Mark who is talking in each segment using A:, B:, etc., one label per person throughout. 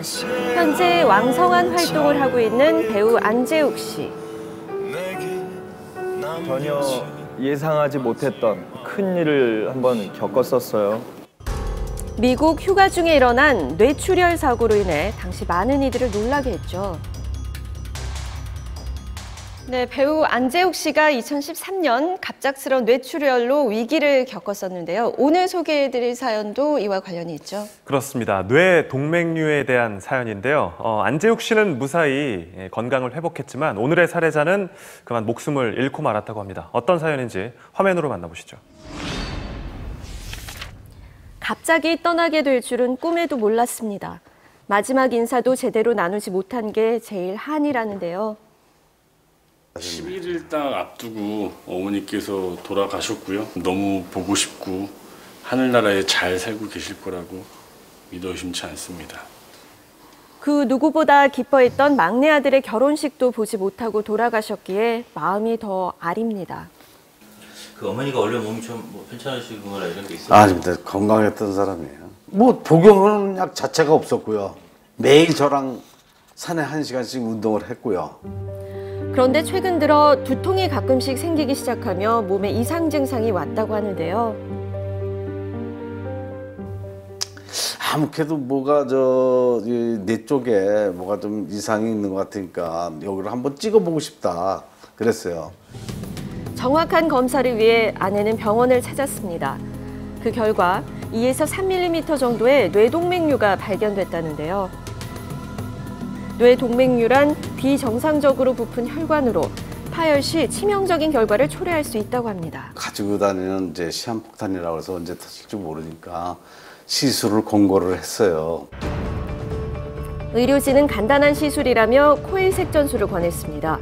A: 현재 왕성한 활동을 하고 있는 배우 안재욱 씨.
B: 전혀 예상하지 못했던 큰 일을 한번 겪었었어요.
A: 미국 휴가 중에 일어난 뇌출혈 사고로 인해 당시 많은 이들을 놀라게 했죠. 네, 배우 안재욱 씨가 2013년 갑작스러운 뇌출혈로 위기를 겪었었는데요. 오늘 소개해드릴 사연도 이와 관련이 있죠.
C: 그렇습니다. 뇌 동맥류에 대한 사연인데요. 안재욱 씨는 무사히 건강을 회복했지만 오늘의 살해자는 그만 목숨을 잃고 말았다고 합니다. 어떤 사연인지 화면으로 만나보시죠.
A: 갑자기 떠나게 될 줄은 꿈에도 몰랐습니다. 마지막 인사도 제대로 나누지 못한 게 제일 한이라는데요.
D: 11일 딱 앞두고 어머니께서 돌아가셨고요. 너무 보고 싶고 하늘나라에 잘 살고 계실 거라고 믿어 의심치 않습니다.
A: 그 누구보다 기뻐했던 막내 아들의 결혼식도 보지 못하고 돌아가셨기에 마음이 더 아립니다.
E: 그 어머니가 원래 몸이 좀 괜찮으시거나 이런 게 있어요?
F: 아닙니다. 건강했던 사람이에요. 뭐 복용하는 약 자체가 없었고요. 매일 저랑 산에 1시간씩 운동을 했고요.
A: 그런데 최근 들어 두통이 가끔씩 생기기 시작하며 몸에 이상 증상이 왔다고 하는데요.
F: 아무래도 뭐가 내 쪽에 뭐가 좀 이상이 있는 것 같으니까 여기를 한번 찍어보고 싶다 그랬어요.
A: 정확한 검사를 위해 아내는 병원을 찾았습니다. 그 결과 2에서 3mm 정도의 뇌동맥류가 발견됐다는데요. 뇌동맥류란 비정상적으로 부푼 혈관으로 파열 시 치명적인 결과를 초래할 수 있다고 합니다.
F: 가지고 다니는 이제 시한폭탄이라고 해서 언제 터질지 모르니까 시술을 권고를 했어요.
A: 의료진은 간단한 시술이라며 코일 색전술을 권했습니다.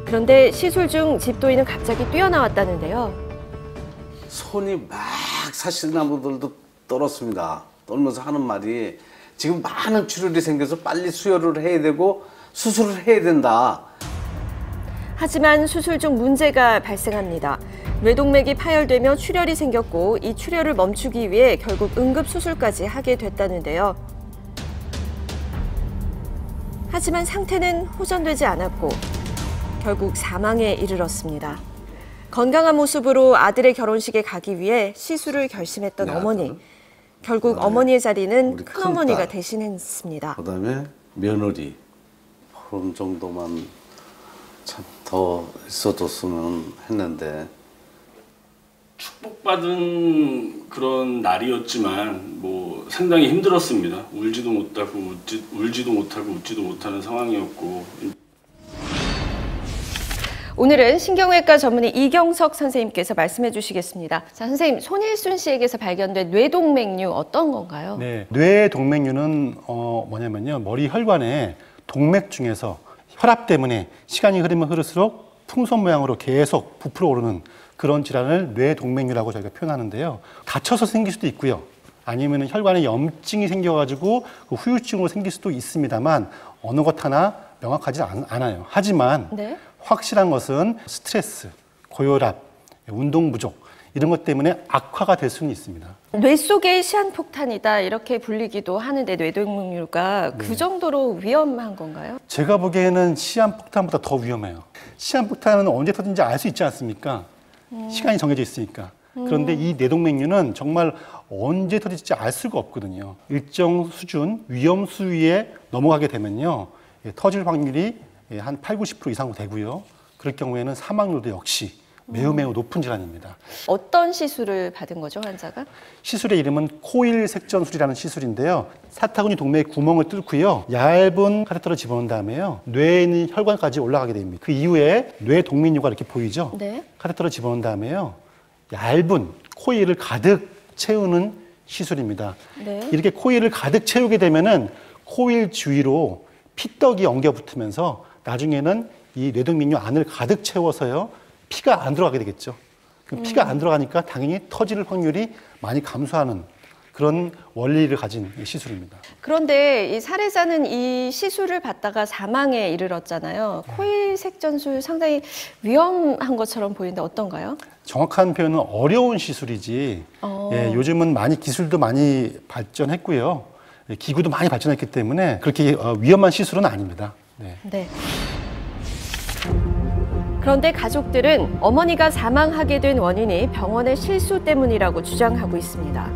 A: 그런데 시술 중 집도인은 갑자기 뛰어나왔다는데요.
F: 손이 막 사시나무들도 떨었습니다. 떨면서 하는 말이 지금 많은 출혈이 생겨서 빨리 수혈을 해야 되고 수술을 해야 된다.
A: 하지만 수술 중 문제가 발생합니다. 뇌동맥이 파열되며 출혈이 생겼고 이 출혈을 멈추기 위해 결국 응급수술까지 하게 됐다는데요. 하지만 상태는 호전되지 않았고 결국 사망에 이르렀습니다. 건강한 모습으로 아들의 결혼식에 가기 위해 시술을 결심했던 어머니. 결국 어머니의 자리는 큰어머니가 대신했습니다.
F: 그다음에 며느리. 그런 정도만 참 더 있어줬으면 했는데.
D: 축복받은 그런 날이었지만 뭐 상당히 힘들었습니다. 울지도 못하고 웃지도 못하는 상황이었고.
A: 오늘은 신경외과 전문의 이경석 선생님께서 말씀해 주시겠습니다. 자, 선생님, 손일순 씨에게서 발견된 뇌동맥류 어떤 건가요?
G: 네, 뇌동맥류는 뭐냐면요, 머리 혈관에 동맥 중에서 혈압 때문에 시간이 흐르면 흐를수록 풍선 모양으로 계속 부풀어 오르는 그런 질환을 뇌동맥류라고 저희가 표현하는데요. 다쳐서 생길 수도 있고요. 아니면 혈관에 염증이 생겨가지고 그 후유증으로 생길 수도 있습니다만 어느 것 하나 명확하지 않아요. 하지만 네? 확실한 것은 스트레스, 고혈압, 운동 부족 이런 것 때문에 악화가 될 수는 있습니다.
A: 뇌 속의 시한폭탄이다 이렇게 불리기도 하는데 뇌동맥류가 그 정도로 위험한 건가요?
G: 제가 보기에는 시한폭탄보다 더 위험해요. 시한폭탄은 언제 터진지 알 수 있지 않습니까? 시간이 정해져 있으니까. 그런데 이 뇌동맥류는 정말 언제 터질지 알 수가 없거든요. 일정 수준, 위험 수위에 넘어가게 되면요. 터질 확률이 한 80~90% 이상 되고요. 그럴 경우에는 사망률도 역시 매우 높은 질환입니다.
A: 어떤 시술을 받은 거죠, 환자가?
G: 시술의 이름은 코일 색전술이라는 시술인데요. 사타구니 동맥의 구멍을 뚫고요. 얇은 카테터를 집어넣은 다음에요. 뇌에 있는 혈관까지 올라가게 됩니다. 그 이후에 뇌 동맥류가 이렇게 보이죠? 네. 카테터를 집어넣은 다음에요. 얇은 코일을 가득 채우는 시술입니다. 네. 이렇게 코일을 가득 채우게 되면은 코일 주위로 피떡이 엉겨 붙으면서 나중에는 이 뇌동맥류 안을 가득 채워서요. 피가 안 들어가게 되겠죠. 그럼 피가 안 들어가니까 당연히 터질 확률이 많이 감소하는 그런 원리를 가진 시술입니다.
A: 그런데 이 살해자는 이 시술을 받다가 사망에 이르렀잖아요. 코일 색전술 상당히 위험한 것처럼 보이는데 어떤가요?
G: 정확한 표현은 어려운 시술이지. 예, 요즘은 많이 기술도 많이 발전했고요. 기구도 많이 발전했기 때문에 그렇게 위험한 시술은 아닙니다. 네.
A: 네. 그런데 가족들은 어머니가 사망하게 된 원인이 병원의 실수 때문이라고 주장하고 있습니다.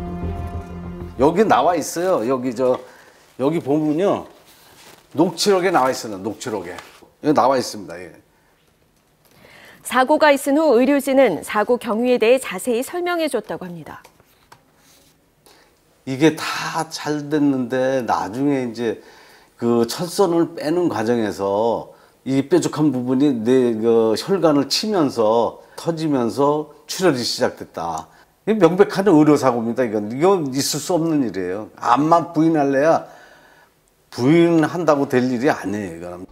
F: 여기 나와 있어요. 여기 보면요. 녹취록에 나와 있어요. 녹취록에. 여기 나와 있습니다. 예.
A: 사고가 있은 후 의료진은 사고 경위에 대해 자세히 설명해줬다고 합니다.
F: 이게 다 잘 됐는데 나중에 이제 그 철선을 빼는 과정에서 이 뾰족한 부분이 내 혈관을 치면서 터지면서 출혈이 시작됐다. 이게 명백한 의료사고입니다. 이건 있을 수 없는 일이에요. 암만 부인할래야 부인한다고 될 일이 아니에요. 이거는.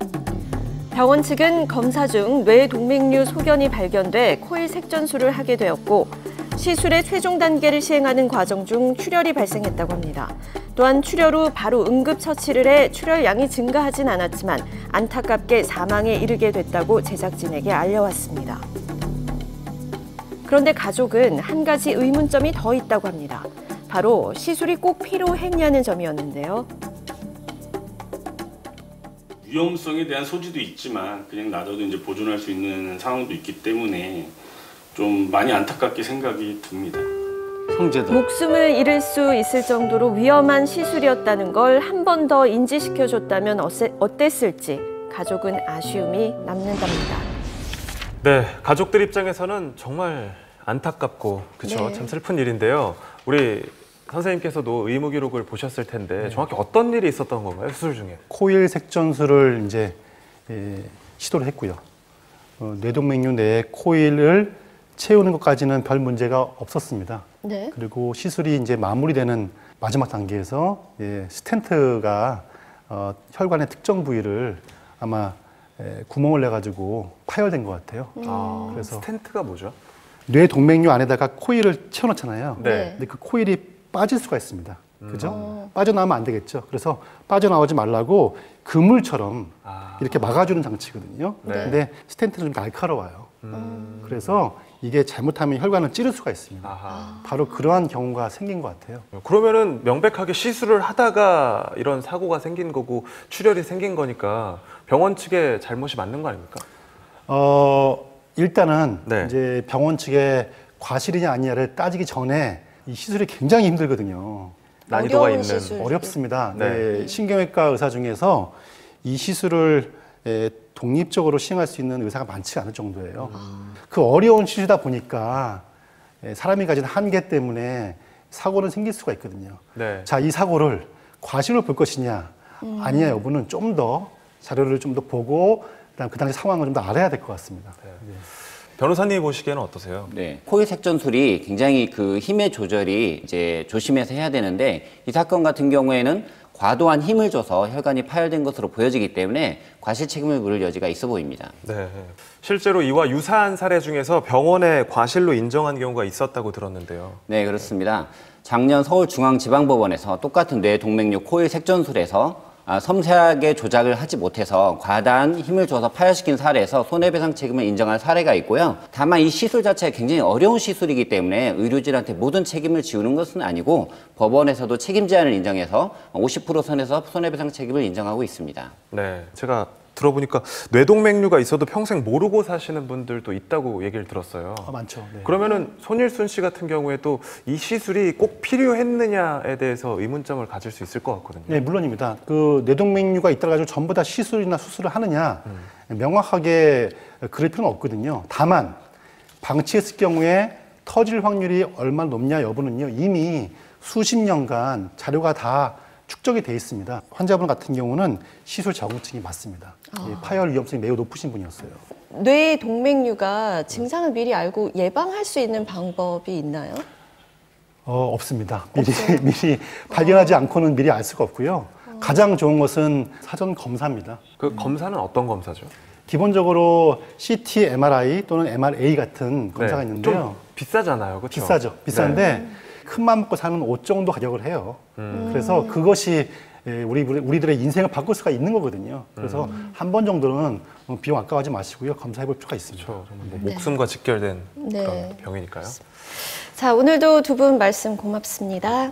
A: 병원 측은 검사 중 뇌동맥류 소견이 발견돼 코일 색전술을 하게 되었고 시술의 최종 단계를 시행하는 과정 중 출혈이 발생했다고 합니다. 또한 출혈 후 바로 응급처치를 해 출혈량이 증가하진 않았지만 안타깝게 사망에 이르게 됐다고 제작진에게 알려왔습니다. 그런데 가족은 한 가지 의문점이 더 있다고 합니다. 바로 시술이 꼭 필요했냐는 점이었는데요.
D: 위험성에 대한 소지도 있지만 그냥 놔둬도 이제 보존할 수 있는 상황도 있기 때문에 좀 많이 안타깝게 생각이 듭니다.
F: 형제들.
A: 목숨을 잃을 수 있을 정도로 위험한 시술이었다는 걸 한 번 더 인지시켜줬다면 어땠을지 가족은 아쉬움이 남는답니다.
C: 네, 가족들 입장에서는 정말 안타깝고 그렇죠.
A: 네.
C: 참 슬픈 일인데요. 우리 선생님께서도 의무 기록을 보셨을 텐데 정확히 어떤 일이 있었던 건가요? 수술 중에?
G: 코일 색전술을 이제 시도를 했고요. 뇌동맥류 내에 코일을 채우는 것까지는 별 문제가 없었습니다.
A: 네.
G: 그리고 시술이 이제 마무리되는 마지막 단계에서 스텐트가 혈관의 특정 부위를 아마 구멍을 내가지고 파열된 것 같아요. 그래서
C: 스텐트가 뭐죠?
G: 뇌동맥류 안에다가 코일을 채워놓잖아요.
C: 네.
G: 근데 그 코일이 빠질 수가 있습니다. 그죠? 빠져나오면 안 되겠죠. 그래서 빠져나오지 말라고 그물처럼 이렇게 막아주는 장치거든요.
C: 네.
G: 근데 스텐트는 좀 날카로워요. 그래서 이게 잘못하면 혈관을 찌를 수가 있습니다.
C: 아하.
G: 바로 그러한 경우가 생긴 것 같아요.
C: 그러면은 명백하게 시술을 하다가 이런 사고가 생긴 거고 출혈이 생긴 거니까 병원 측의 잘못이 맞는 거 아닙니까?
G: 일단은
C: 네.
G: 이제 병원 측의 과실이냐 아니냐를 따지기 전에 이 시술이 굉장히 힘들거든요.
C: 난이도가
A: 어려운
C: 있는.
A: 시술.
G: 어렵습니다.
C: 네.
G: 네, 신경외과 의사 중에서 이 시술을 독립적으로 시행할 수 있는 의사가 많지 않을 정도예요. 그 어려운 시술이다 보니까 사람이 가진 한계 때문에 사고는 생길 수가 있거든요.
C: 네.
G: 자, 이 사고를 과실로 볼 것이냐 아니냐 여부는 좀 더 자료를 좀 더 보고 그다음 그 당시 상황을 좀 더 알아야 될 것 같습니다.
C: 변호사님이 보시기에는 어떠세요?
H: 네, 코일 색전술이 굉장히 그 힘의 조절이 이제 조심해서 해야 되는데 이 사건 같은 경우에는 과도한 힘을 줘서 혈관이 파열된 것으로 보여지기 때문에 과실 책임을 물을 여지가 있어 보입니다.
C: 네. 실제로 이와 유사한 사례 중에서 병원에 과실로 인정한 경우가 있었다고 들었는데요.
H: 네, 그렇습니다. 작년 서울중앙지방법원에서 똑같은 뇌동맥류 코일 색전술에서 섬세하게 조작을 하지 못해서 과다한 힘을 줘서 파열시킨 사례에서 손해배상 책임을 인정한 사례가 있고요. 다만 이 시술 자체가 굉장히 어려운 시술이기 때문에 의료진한테 모든 책임을 지우는 것은 아니고 법원에서도 책임 제한을 인정해서 50% 선에서 손해배상 책임을 인정하고 있습니다.
C: 네, 제가 들어보니까 뇌동맥류가 있어도 평생 모르고 사시는 분들도 있다고 얘기를 들었어요.
G: 많죠. 네.
C: 그러면은 손일순 씨 같은 경우에도 이 시술이 꼭 필요했느냐에 대해서 의문점을 가질 수 있을 것 같거든요.
G: 네, 물론입니다. 그 뇌동맥류가 있다 가지고 전부 다 시술이나 수술을 하느냐 명확하게 그럴 필요는 없거든요. 다만 방치했을 경우에 터질 확률이 얼마나 높냐 여부는요 이미 수십 년간 자료가 다 축적이 돼 있습니다. 환자분 같은 경우는 시술 적응증이 맞습니다. 파열 위험성이 매우 높으신 분이었어요.
A: 뇌 동맥류가 증상을 미리 알고 예방할 수 있는 방법이 있나요?
G: 없습니다. 미리 발견하지 않고는 미리 알 수가 없고요. 가장 좋은 것은 사전 검사입니다.
C: 그 검사는 어떤 검사죠?
G: 기본적으로 CT, MRI 또는 MRA 같은 검사가
C: 네,
G: 있는데요.
C: 좀 비싸잖아요, 그렇죠?
G: 비싸죠. 비싼데 큰맘 먹고 사는 옷 정도 가격을 해요. 그래서 그것이 우리들의 인생을 바꿀 수가 있는 거거든요. 그래서 한 번 정도는 비용 아까워하지 마시고요. 검사해 볼 필요가 있습니다.
C: 그렇죠. 정말 뭐 목숨과 직결된
A: 네.
C: 그런 병이니까요.
A: 자, 오늘도 두 분 말씀 고맙습니다.